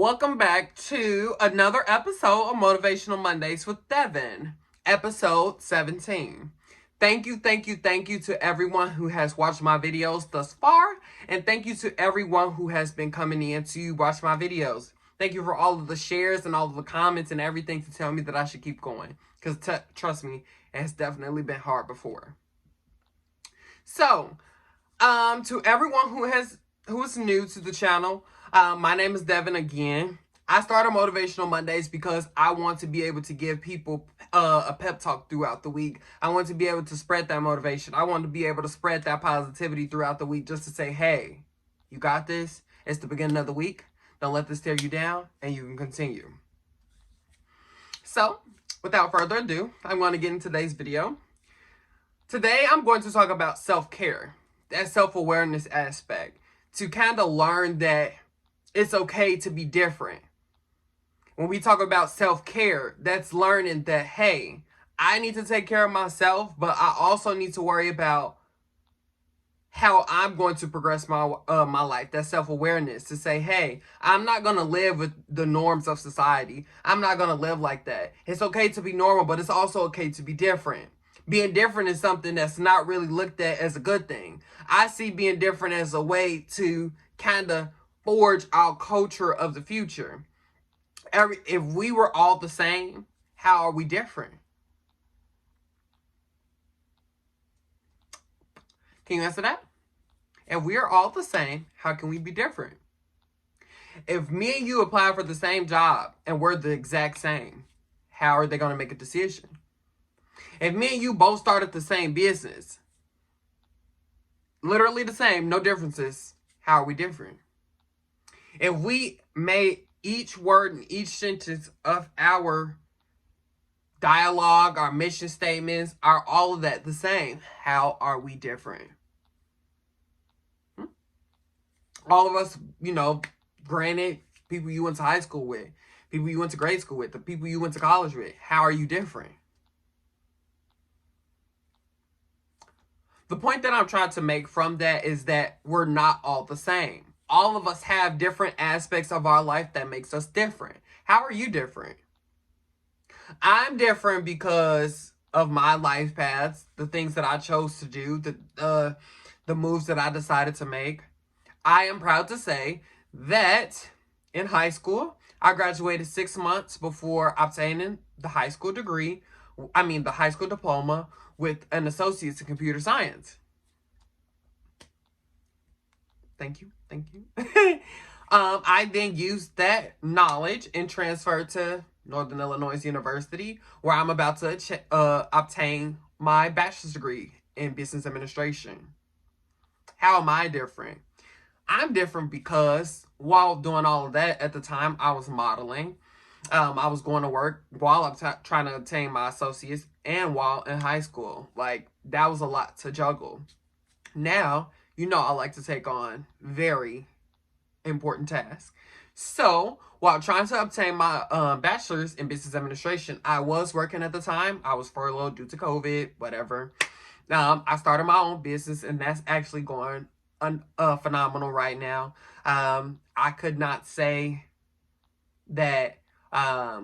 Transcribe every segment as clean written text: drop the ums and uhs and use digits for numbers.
Welcome back to another episode of Motivational Mondays with Devin, episode 17. Thank you to everyone who has watched my videos thus far, and thank you to everyone who has been coming in to watch my videos. Thank you for all of the shares and all of the comments and everything to tell me that I should keep going, because trust me, it has definitely been hard before. So, to everyone who is new to the channel, my name is Devin again. I started Motivational Mondays because I want to be able to give people a pep talk throughout the week. I want to be able to spread that motivation. I want to be able to spread that positivity throughout the week, just to say, hey, you got this. It's the beginning of the week. Don't let this tear you down, and you can continue. So, without further ado, I'm going to get into today's video. Today, I'm going to talk about self-care, that self-awareness aspect, to kind of learn that it's okay to be different. When we talk about self-care, that's learning that, hey, I need to take care of myself, but I also need to worry about how I'm going to progress my life. That self-awareness to say, hey, I'm not going to live with the norms of society. I'm not going to live like that. It's okay to be normal, but it's also okay to be different. Being different is something that's not really looked at as a good thing. I see being different as a way to kind of forge our culture of the future. If we were all the same, how are we different? Can you answer that? If we are all the same, how can we be different? If me and you apply for the same job and we're the exact same, how are they going to make a decision? If me and you both started the same business, literally the same, no differences, how are we different? If we made each word and each sentence of our dialogue, our mission statements, all of that the same, how are we different? All of us, granted, people you went to high school with, people you went to grade school with, the people you went to college with, how are you different? The point that I'm trying to make from that is that we're not all the same. All of us have different aspects of our life that makes us different. How are you different? I'm different because of my life paths, the things that I chose to do, the moves that I decided to make. I am proud to say that in high school, I graduated 6 months before obtaining the high school diploma with an associate's in computer science. Thank you. I then used that knowledge and transferred to Northern Illinois University, where I'm about to obtain my bachelor's degree in business administration. How am I different? I'm different because while doing all of that at the time, I was modeling. I was going to work while I'm trying to obtain my associates and while in high school. Like, that was a lot to juggle. Now, I like to take on very important tasks. So, while trying to obtain my bachelor's in business administration, I was working at the time. I was furloughed due to COVID, whatever. I started my own business, and that's actually going phenomenal right now. I could not say that I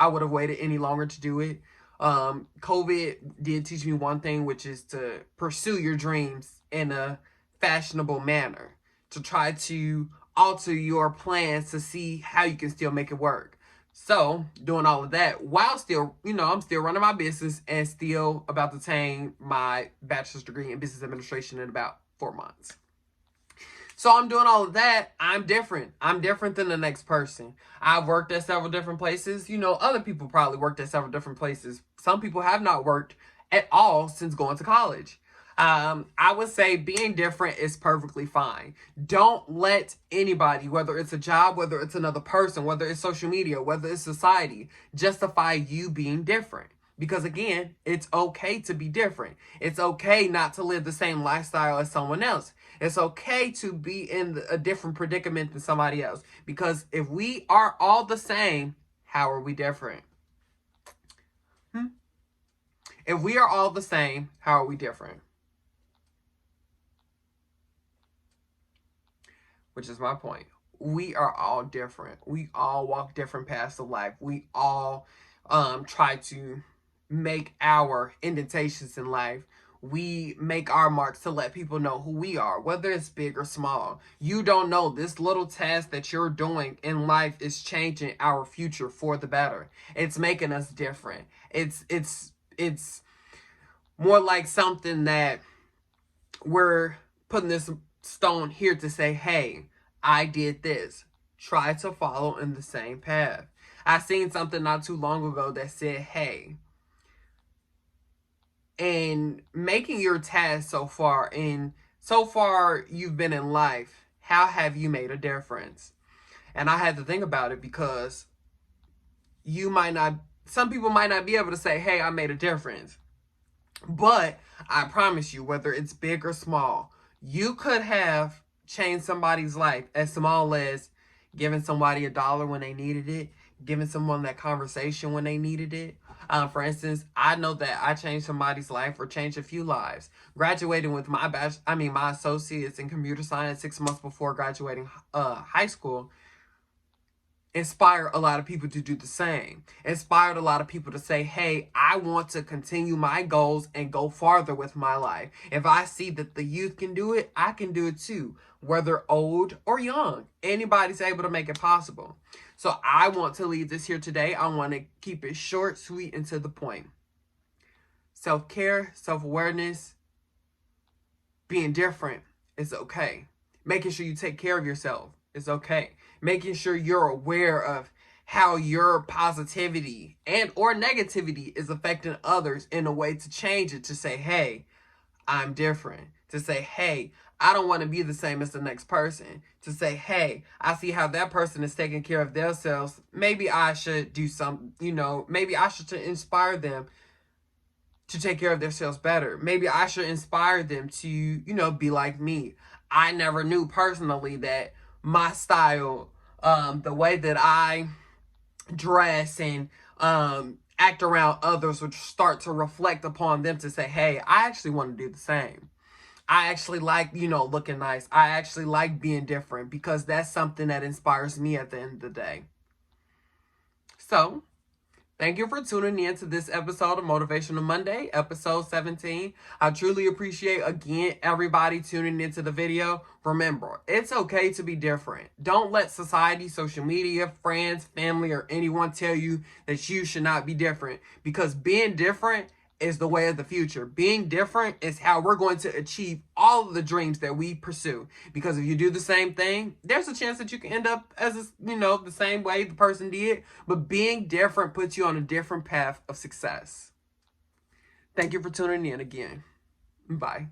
would have waited any longer to do it. COVID did teach me one thing, which is to pursue your dreams in a fashionable manner, to try to alter your plans to see how you can still make it work. So, doing all of that while still, I'm still running my business and still about to obtain my bachelor's degree in business administration in about 4 months. So I'm doing all of that. I'm different. I'm different than the next person. I've worked at several different places. Other people probably worked at several different places. Some people have not worked at all since going to college. I would say being different is perfectly fine. Don't let anybody, whether it's a job, whether it's another person, whether it's social media, whether it's society, justify you being different. Because again, it's okay to be different. It's okay not to live the same lifestyle as someone else. It's okay to be in a different predicament than somebody else. Because if we are all the same, how are we different? If we are all the same, how are we different? Which is my point. we are all different. We all walk different paths of life. We all try to make our indentations in life. We make our marks to let people know who we are, whether it's big or small. You don't know this little task that you're doing in life is changing our future for the better. It's making us different. It's more like something that we're putting this stone here to say, hey, I did this. Try to follow in the same path. I seen something not too long ago that said, hey, and making your task so far you've been in life, how have you made a difference? And I had to think about it, because some people might not be able to say, hey, I made a difference. But I promise you, whether it's big or small, you could have changed somebody's life, as small as giving somebody $1 when they needed it, giving someone that conversation when they needed it. For instance, I know that I changed somebody's life, or changed a few lives. Graduating with my associates in computer science 6 months before graduating high school inspired a lot of people to do the same. Inspired a lot of people to say, hey, I want to continue my goals and go farther with my life. If I see that the youth can do it, I can do it too. Whether old or young, anybody's able to make it possible. So I want to leave this here today. I want to keep it short, sweet, and to the point. Self-care, self-awareness, being different is okay. Making sure you take care of yourself is okay. Making sure you're aware of how your positivity and or negativity is affecting others in a way to change it, to say, hey, I'm different. To say, hey, I don't want to be the same as the next person. To say, hey, I see how that person is taking care of themselves. Maybe I should do some, maybe I should inspire them to take care of themselves better. Maybe I should inspire them to, be like me. I never knew personally that my style, the way that I dress and act around others would start to reflect upon them, to say, hey, I actually want to do the same. I actually like, looking nice. I actually like being different, because that's something that inspires me at the end of the day. So, thank you for tuning in to this episode of Motivational Monday, episode 17. I truly appreciate, again, everybody tuning into the video. Remember, it's okay to be different. Don't let society, social media, friends, family, or anyone tell you that you should not be different, because being different is the way of the future. Being different is how we're going to achieve all of the dreams that we pursue. Because if you do the same thing, there's a chance that you can end up as, the same way the person did. But being different puts you on a different path of success. Thank you for tuning in again. Bye.